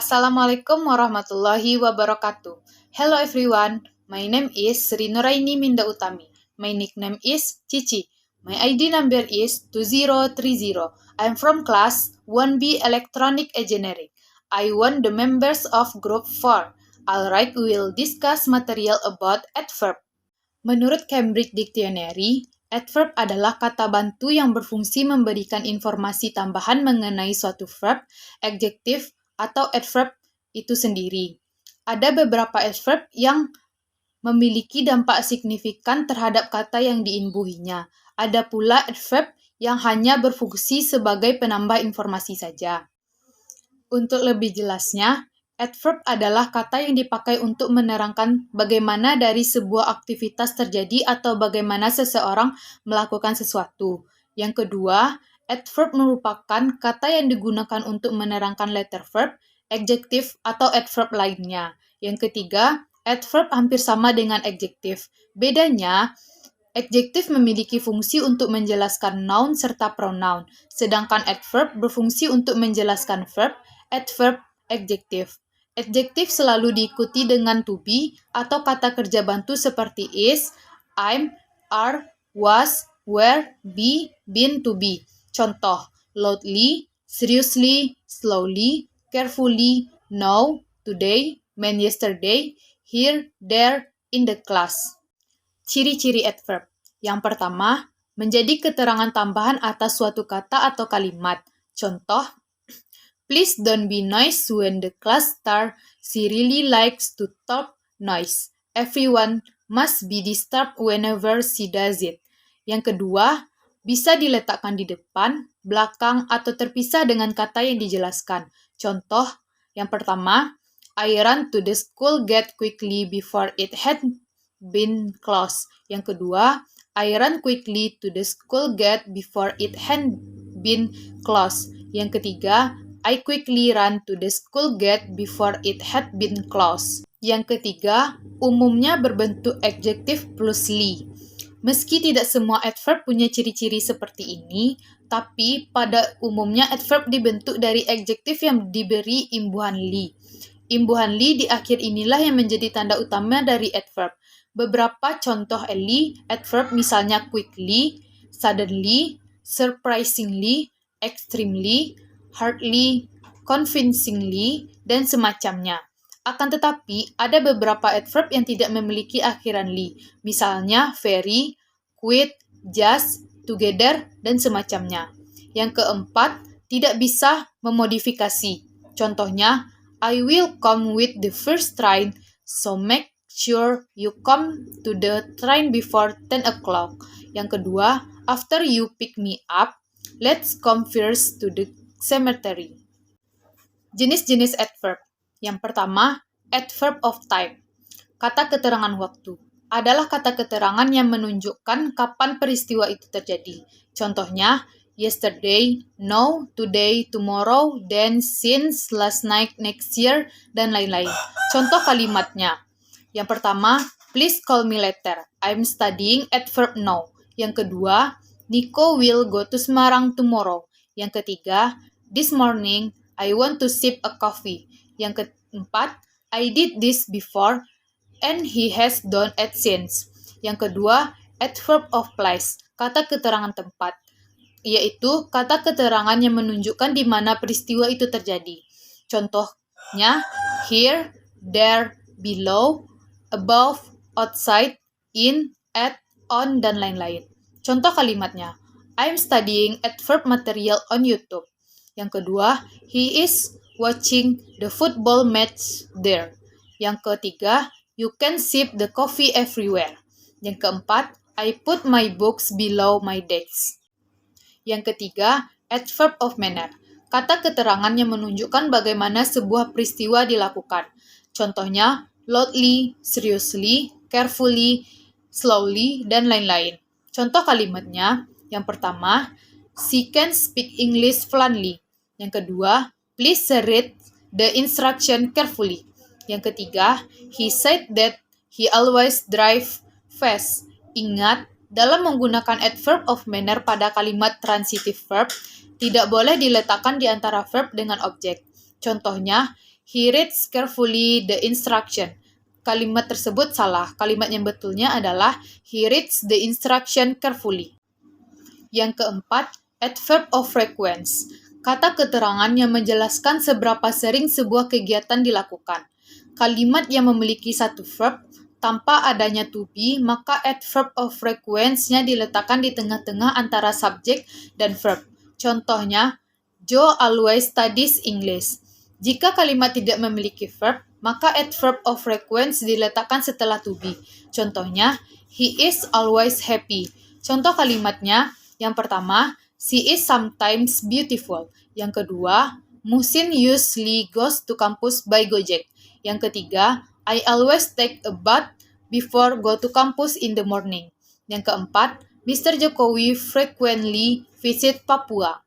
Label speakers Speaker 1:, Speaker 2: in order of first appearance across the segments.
Speaker 1: Assalamualaikum warahmatullahi wabarakatuh. Hello everyone, my name is Sri Nuraini Minda Utami. My nickname is Cici. My ID number is 2030. I'm from class 1B Electronic Engineering. I want the members of group 4. Alright, we will discuss material about adverb. Menurut Cambridge Dictionary, adverb adalah kata bantu yang berfungsi memberikan informasi tambahan mengenai suatu verb, adjektif, atau adverb itu sendiri. Ada beberapa adverb yang memiliki dampak signifikan terhadap kata yang diimbuhinya. Ada pula adverb yang hanya berfungsi sebagai penambah informasi saja. Untuk lebih jelasnya, adverb adalah kata yang dipakai untuk menerangkan bagaimana dari sebuah aktivitas terjadi atau bagaimana seseorang melakukan sesuatu. Yang kedua, adverb merupakan kata yang digunakan untuk menerangkan letter verb, adjektif, atau adverb lainnya. Yang ketiga, adverb hampir sama dengan adjektif. Bedanya, adjektif memiliki fungsi untuk menjelaskan noun serta pronoun, sedangkan adverb berfungsi untuk menjelaskan verb, adverb, adjektif. Adjektif selalu diikuti dengan to be atau kata kerja bantu seperti is, I'm, are, was, were, be, been, to be. Contoh, loudly, seriously, slowly, carefully, now, today, meant yesterday, here, there, in the class. Ciri-ciri adverb. Yang pertama, menjadi keterangan tambahan atas suatu kata atau kalimat. Contoh, please don't be noise when the class starts. She really likes to talk noise. Everyone must be disturbed whenever she does it. Yang kedua, bisa diletakkan di depan, belakang, atau terpisah dengan kata yang dijelaskan. Contoh, yang pertama, I ran to the school gate quickly before it had been closed. Yang kedua, I ran quickly to the school gate before it had been closed. Yang ketiga, I quickly ran to the school gate before it had been closed. Yang ketiga, umumnya berbentuk adjektif plus li. Meski tidak semua adverb punya ciri-ciri seperti ini, tapi pada umumnya adverb dibentuk dari adjektif yang diberi imbuhan li. Imbuhan li di akhir inilah yang menjadi tanda utama dari adverb. Beberapa contoh li adverb misalnya quickly, suddenly, surprisingly, extremely, hardly, convincingly, dan semacamnya. Akan tetapi, ada beberapa adverb yang tidak memiliki akhiran li, misalnya very, quite, just, together, dan semacamnya. Yang keempat, tidak bisa memodifikasi. Contohnya, I will come with the first train, so make sure you come to the train before 10 o'clock. Yang kedua, after you pick me up, let's come first to the cemetery. Jenis-jenis adverb. Yang pertama, adverb of time. Kata keterangan waktu adalah kata keterangan yang menunjukkan kapan peristiwa itu terjadi. Contohnya, yesterday, no, today, tomorrow, then, since, last night, next year, dan lain-lain. Contoh kalimatnya. Yang pertama, please call me later. I'm studying adverb now. Yang kedua, Nico will go to Semarang tomorrow. Yang ketiga, this morning, I want to sip a coffee. Yang keempat, I did this before and he has done it since. Yang kedua, adverb of place, kata keterangan tempat, yaitu kata keterangan yang menunjukkan di mana peristiwa itu terjadi. Contohnya, here, there, below, above, outside, in, at, on, dan lain-lain. Contoh kalimatnya, I'm studying adverb material on YouTube. Yang kedua, he is watching the football match there. Yang ketiga, you can sip the coffee everywhere. Yang keempat, I put my books below my desk. Yang ketiga, adverb of manner, kata keterangan yang menunjukkan bagaimana sebuah peristiwa dilakukan. Contohnya, loudly, seriously, carefully, slowly, dan lain-lain. Contoh kalimatnya, yang pertama, she can speak English fluently. Yang kedua, please read the instruction carefully. Yang ketiga, he said that he always drive fast. Ingat, dalam menggunakan adverb of manner pada kalimat transitive verb, tidak boleh diletakkan di antara verb dengan objek. Contohnya, He reads carefully the instruction. Kalimat tersebut salah. Kalimat yang betulnya adalah he reads the instruction carefully. Yang keempat, adverb of frequency. Kata keterangan yang menjelaskan seberapa sering sebuah kegiatan dilakukan. Kalimat yang memiliki satu verb tanpa adanya to be, maka adverb of frequency-nya diletakkan di tengah-tengah antara subjek dan verb. Contohnya, Joe always studies English. Jika kalimat tidak memiliki verb, maka adverb of frequency diletakkan setelah to be. Contohnya, he is always happy. Contoh kalimatnya, yang pertama, she is sometimes beautiful. Yang kedua, Muhsin usually goes to campus by Gojek. Yang ketiga, I always take a bath before go to campus in the morning. Yang keempat, Mr. Jokowi frequently visit Papua.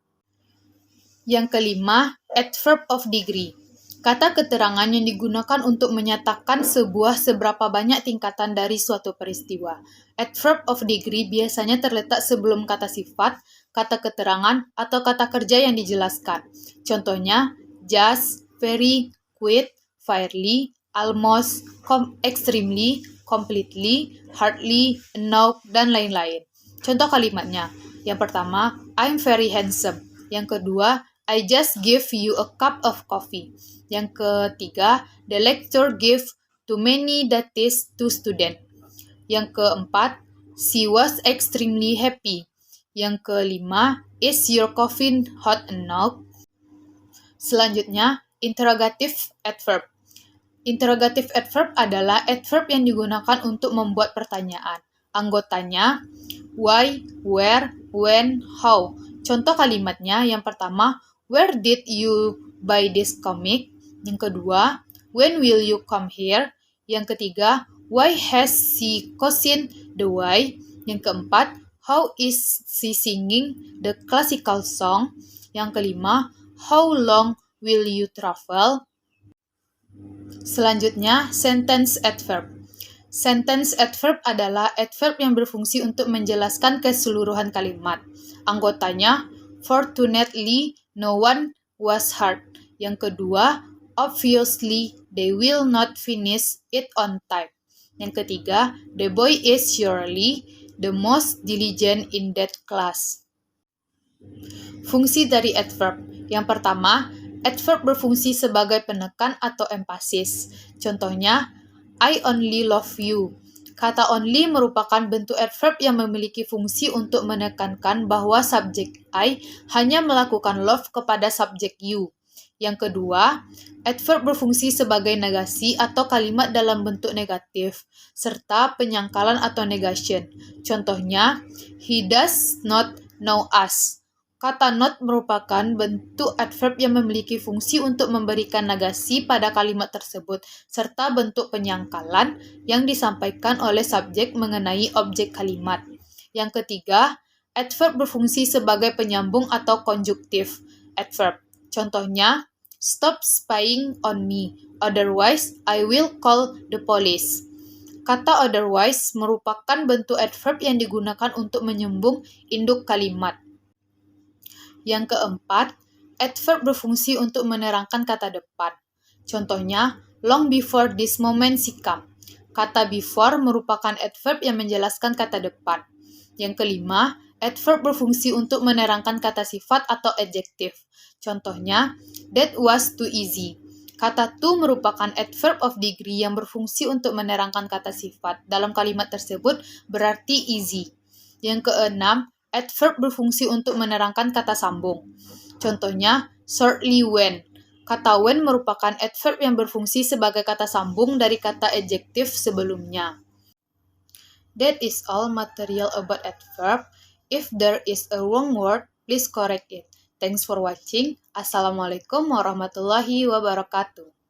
Speaker 1: Yang kelima, adverb of degree. Kata keterangan yang digunakan untuk menyatakan seberapa banyak tingkatan dari suatu peristiwa. Adverb of degree biasanya terletak sebelum kata sifat, kata keterangan, atau kata kerja yang dijelaskan. Contohnya, just, very, quite, fairly, almost, extremely, completely, hardly, enough, dan lain-lain. Contoh kalimatnya. Yang pertama, I'm very handsome. Yang kedua, I just gave you a cup of coffee. Yang ketiga, the lecturer gave too many dates to student. Yang keempat, she was extremely happy. Yang kelima, is your coffee hot enough? Selanjutnya, interrogative adverb. Interrogative adverb adalah adverb yang digunakan untuk membuat pertanyaan. Anggotanya, why, where, when, how. Contoh kalimatnya, yang pertama, where did you buy this comic? Yang kedua, when will you come here? Yang ketiga, why has she chosen the why? Yang keempat, how is she singing the classical song? Yang kelima, how long will you travel? Selanjutnya, sentence adverb. Sentence adverb adalah adverb yang berfungsi untuk menjelaskan keseluruhan kalimat. Anggotanya, fortunately, no one was hurt. Yang kedua, obviously, they will not finish it on time. Yang ketiga, the boy is surely the most diligent in that class. Fungsi dari adverb. Yang pertama, adverb berfungsi sebagai penekan atau emphasis. Contohnya, I only love you. Kata only merupakan bentuk adverb yang memiliki fungsi untuk menekankan bahwa subjek I hanya melakukan love kepada subjek you. Yang kedua, adverb berfungsi sebagai negasi atau kalimat dalam bentuk negatif, serta penyangkalan atau negation. Contohnya, he does not know us. Kata not merupakan bentuk adverb yang memiliki fungsi untuk memberikan negasi pada kalimat tersebut, serta bentuk penyangkalan yang disampaikan oleh subjek mengenai objek kalimat. Yang ketiga, adverb berfungsi sebagai penyambung atau konjuktif adverb. Contohnya, stop spying on me, otherwise I will call the police. Kata otherwise merupakan bentuk adverb yang digunakan untuk menyambung induk kalimat. Yang keempat, adverb berfungsi untuk menerangkan kata depan. Contohnya, long before this moment she come. Kata before merupakan adverb yang menjelaskan kata depan. Yang kelima, adverb berfungsi untuk menerangkan kata sifat atau adjektif. Contohnya, that was too easy. Kata to merupakan adverb of degree yang berfungsi untuk menerangkan kata sifat. Dalam kalimat tersebut berarti easy. Yang keenam, adverb berfungsi untuk menerangkan kata sambung. Contohnya, shortly when. Kata when merupakan adverb yang berfungsi sebagai kata sambung dari kata adjektif sebelumnya. That is all material about adverb. If there is a wrong word, please correct it. Thanks for watching. Assalamualaikum warahmatullahi wabarakatuh.